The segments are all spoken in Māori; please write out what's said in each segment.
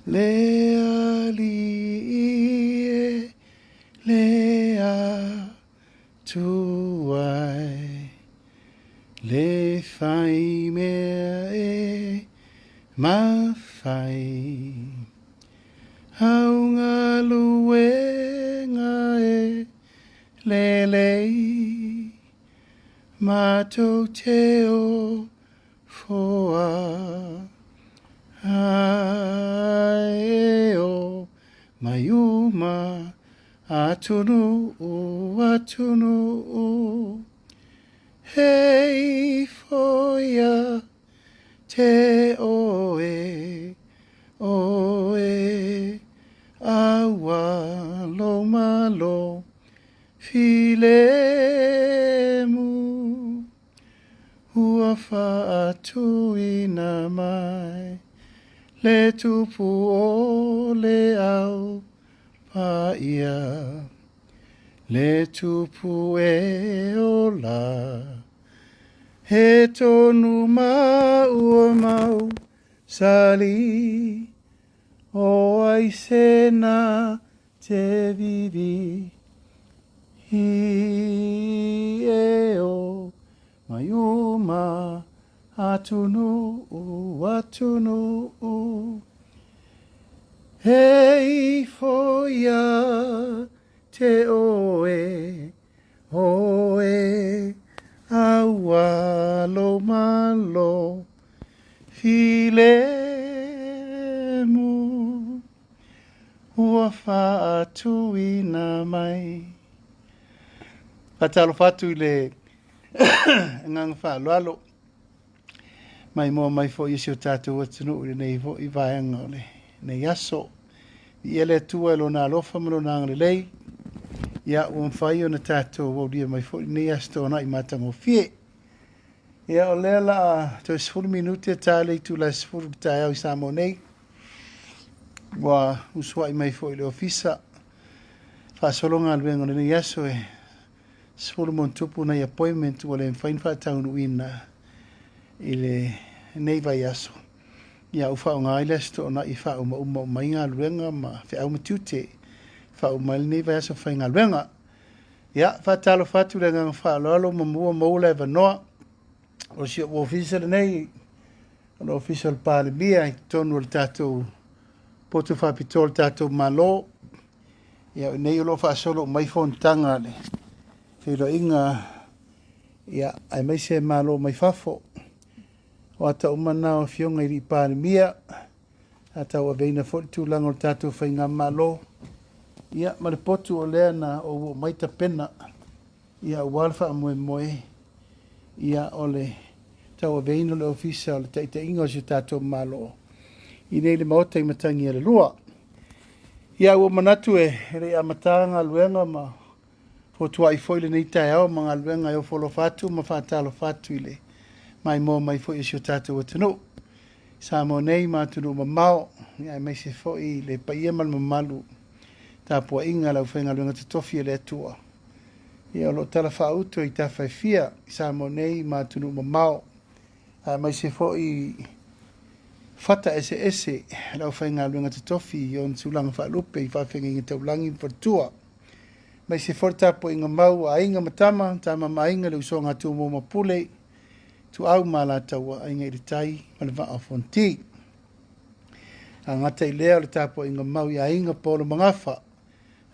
Lea li lea tuai le fai mea ma fai haunga luenga lelei matou te o foa ai o maiuma atunu hei foia te oe awa lo malo filemu hua fa atu ina mai le tupu o le au pa ia le tupu e o la he tonu mau mau sali o ai sena te vivi hi e o maiuma atunu hei foia te oe aua lo malo filemu ua fa atu ina mai fatalo fatu le ngang fa lalo mai mo mai fo isi o tatu watunu le nei fo i vaenga le nei aso i ele tua lo na alofa mo na ngale lei ia un fai o na tatu wo dia mai fo nei asto na i matango fie ia o lela to sfuru minuti tale tu la sfuru tae o samo nei wa uswa i mai fo le ofisa fa solo ngal vengo nei aso e sfuru mon tupu na appointment wala fine fa taunu ina ile nei vai aso ia ufa o ngai le sto na i fa o mai nga luenga ma fe au matute fa o mai nei vai aso fa nga luenga ia fa talo fatu le nga fa lo mo le va no o si o official nei o official pale bia tonu le tato poto fa pitol tato malo ia nei lo fa solo mai fontanga le fe lo inga ia ai mai se malo mai fafo o ata umana o fionga i pāne mia, ata o veina foti tūlanga o tātou whainga malo. Ia, mare potu o lea na o maita pena, ia o walfa a moe, ia o le tau o veina le ofisa o le taita inga o si tātou malo. I nei le maota i matangi e le lua. Ia o manatu e re amatanga luenga ma fotua i foile nei tai au mga luenga e o folo fatu ma whatalo fatu i le. Mai mo mai fo isi o tātou atano. Sa mo nei mātunu ma mao, ia mai se fo i le paia mal mamalu, tā pua inga lau whainga luenga te tofi e le atua. Ia lo tala whauto i tā whaifia, sa mo nei mātunu ma mao, mai se fo i fata ese lau whainga luenga te tofi i on tulanga whaalupe i whawhenga inga taulangi whatua. Mai se fo tā pua inga mau a inga matama, tama ma inga le usonga tu mo mapule, tu au mala taua ai ngai tai ma va a fonti angata i lea le tapo inga mau ia inga polo mangafa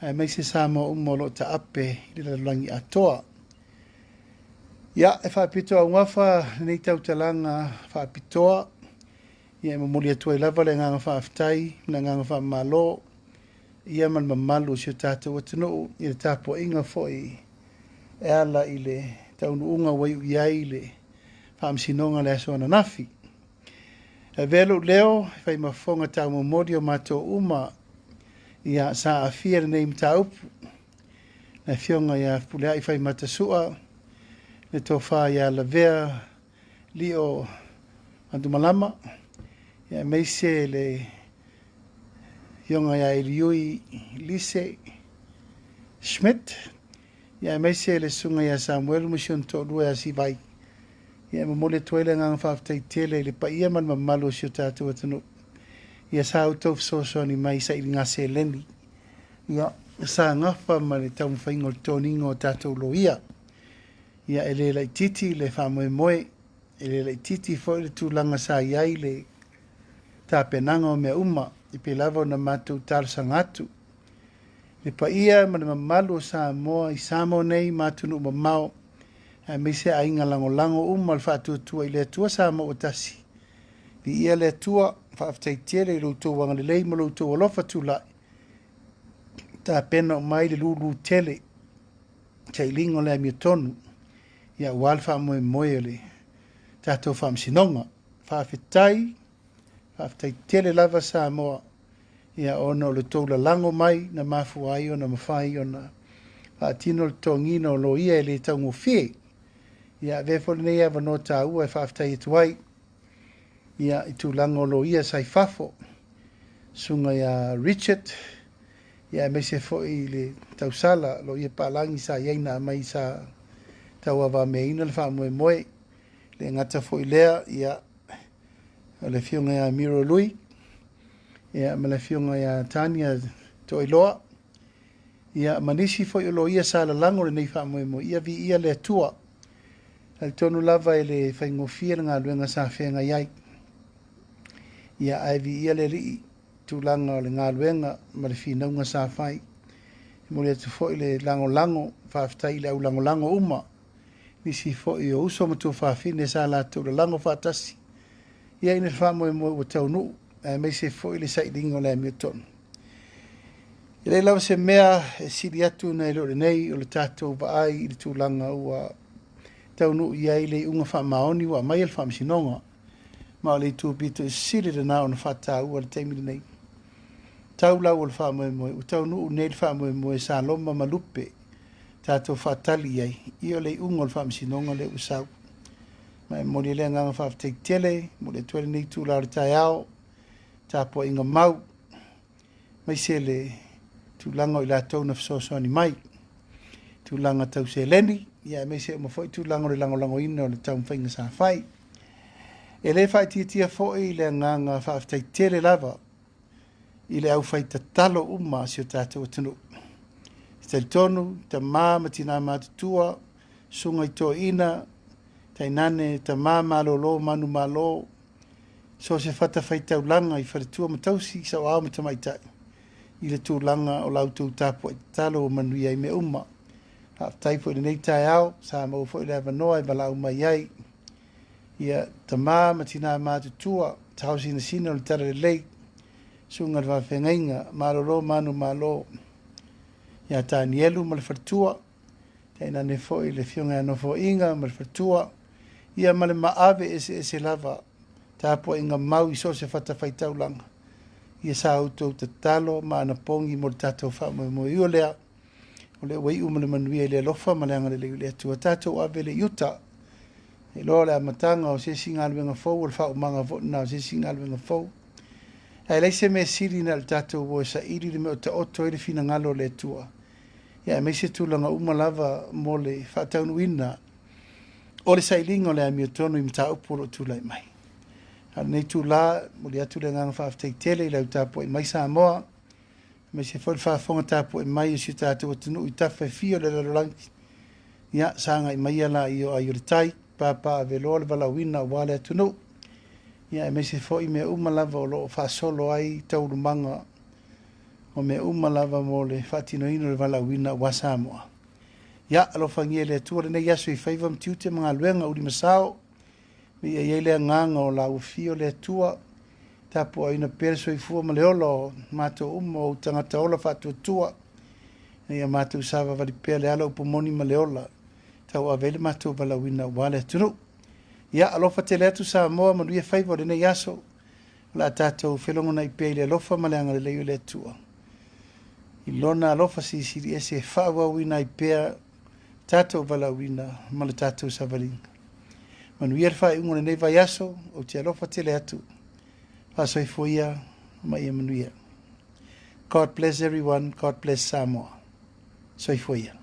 ai mai se samo umolo ta ape i le langi atoa ia e fa pito ngafa nei tau talanga fa pitoa ia mo moli atu i lava le nganga fa aftai le nganga fa malo ia man mamalu si tatu watino i le tapo inga foi e ala i le taunu unga wai iai le sinonga le aso na nafi. E velo leo, fai mafonga tau momori o mato uma, ia sa a fia nei mta upu. Na fionga ia pulea i fai matasua, le tofa ia la vea, li o andumalama, ia meise le fionga ia iliui lise Schmidt, ia meise le sunga ia Samuel Musion to lua si vai. Ia mo mole toile ngang fa tele le pa ia man mamalu si tatu atunu ia sa autou fesoasoani mai saʻiliga seleni ia sa gafa ma le taumafaiga o le toniga o tatou loia ia e lē laʻitiiti le faamoemoe e lē laʻitiiti foʻi le tulaga sa iai le tapenaga o mea uma i pe lava ona matou talosaga atu le paia ma le mamalu o Samoa i Samoa nei matunuu mamao ae maise aiga lagolago uma o le faatuatua i le atua Samoa ua tasi viia le atua faafetaitiele i loutou agalelei ma loutou alofa tulaʻi tapena o mai le lulu tele tailiga o le amiotonu ia ua le faamoemoe o le tatou faamasinoga faafetaitele lava Samoa ia ona o le toulalago mai na mafua ai ona mafai ona faatino le togina o loia e lē taugofie ia ve fo nei ava no tāua e whaafetai atu ai ia i tūlanga o loia sai fafo sunga ia Richard ia me se fo i le tausala loia pālangi sa iaina mai sa tau awa meina le whaamoe moe le ngata fo i lea ia le fionga ia Miro Lui ia ma le fionga ia Tania Toiloa ia manisi fo i loia sa la lango le nei whaamoe moe ia vi ia le tua al tonu lava e le whaingofia ngā luenga sa whenga iai. Ia aivi ia le rii tūlanga o le ngā luenga ma le whinaunga sa whai. Mo le atu fo i le lango lango, whaafitai le au lango lango uma. Nisi fo i o uso matu whaafine sa la tau le lango whaatasi. Ia ina whaamoe moe o tau nuu, me se fo i le sailingo le amiotonu. I le lau se mea e siri atu na ilo le nei o le tātou vaai i le tūlanga ua tau nu ia i le unga wha maoni wa mai al wha msinonga ma o le tu pito siri le nao na wha tau le teimi le nei tau lau o le wha moe moe u tau nu nei le wha moe moe sa loma malupe tātou wha tali ai i o le unga le wha msinonga le usau ma e mori le nganga wha teik tele mo le tuere nei tu lau le tai ao tāpo inga mau mai se le tu langa o i la tau na fsoso ani mai tu langa tau se leni ia me se mo foi tu lango le lango ina o le tau whainga sa whai. E le whai tia foi le nganga whaaftai tere lava i le au whai tatalo uma si o tātou atunu. Stai tonu, ta mā tina mātutua, sunga i tō ina, tai nane, ta mā malolo, manu malo, so se whata whai tau langa i wharetua matausi sa o au matamaitai. I le tū langa o lautou tāpua i tatalo o manuia i me uma. Tai po nei tai au sa mo fo le vanoa e bala mai ai ia tama matina matutua tausi na sina o tara le sunga va fengainga malolo manu malo ia tanielu mal fatua taina ne fo le fionga no fo inga mal fatua ia mal maave ese lava tapo inga mau iso se fata faitau langa ia sa auto tatalo ma na pongi mo tato fa mo iolea o le wei umane manuia le lofa ma le anga le atua tātou ave le yuta. E loa le amatanga o se singa aluenga fau, o le whao manga na o se singa aluenga fau. E leise me siri na le tātou o sa iri le me o ta oto le fina ngalo le atua. Ia me se tūlanga umalava mo le whaataunu ina o le sailinga o le amiotonu i mta upolo tūlai mai. Nei tūla, mo le atu le nganga whaaftai tele i lau tāpo i mai Samoa, me se foi fa fonga tapo e mai si tato tunu i tafa fio le lanki ya sanga i mai ala i o ayurtai papa velo le valawina wale tunu ya me se foi me uma lava o lo fa solo ai tau manga o me uma lava mo le fatino ino le valawina wasamo ya lo fangie le tu le ya sui faiva mtiute mga luenga uri masao me ye le nganga o la fio le tua tapo ina perso i fu ma leolo mato umo tangata ola fatu tua ia mato sava vali pele ala upomoni ma leola tau avele mato vala wina wale tunu ia alofa tele atu sa moa ma duia faiva le nei yaso la tato felongo na i pele alofa ma leanga le le tua i lona alofa si ese fawa wina i pea tato vala wina ma le tato savalinga ma nuia le fai ungo le nei vai yaso o te alofa tele atu Pasoifoia mai emanuia. God bless everyone. God bless Samoa. Soifoia.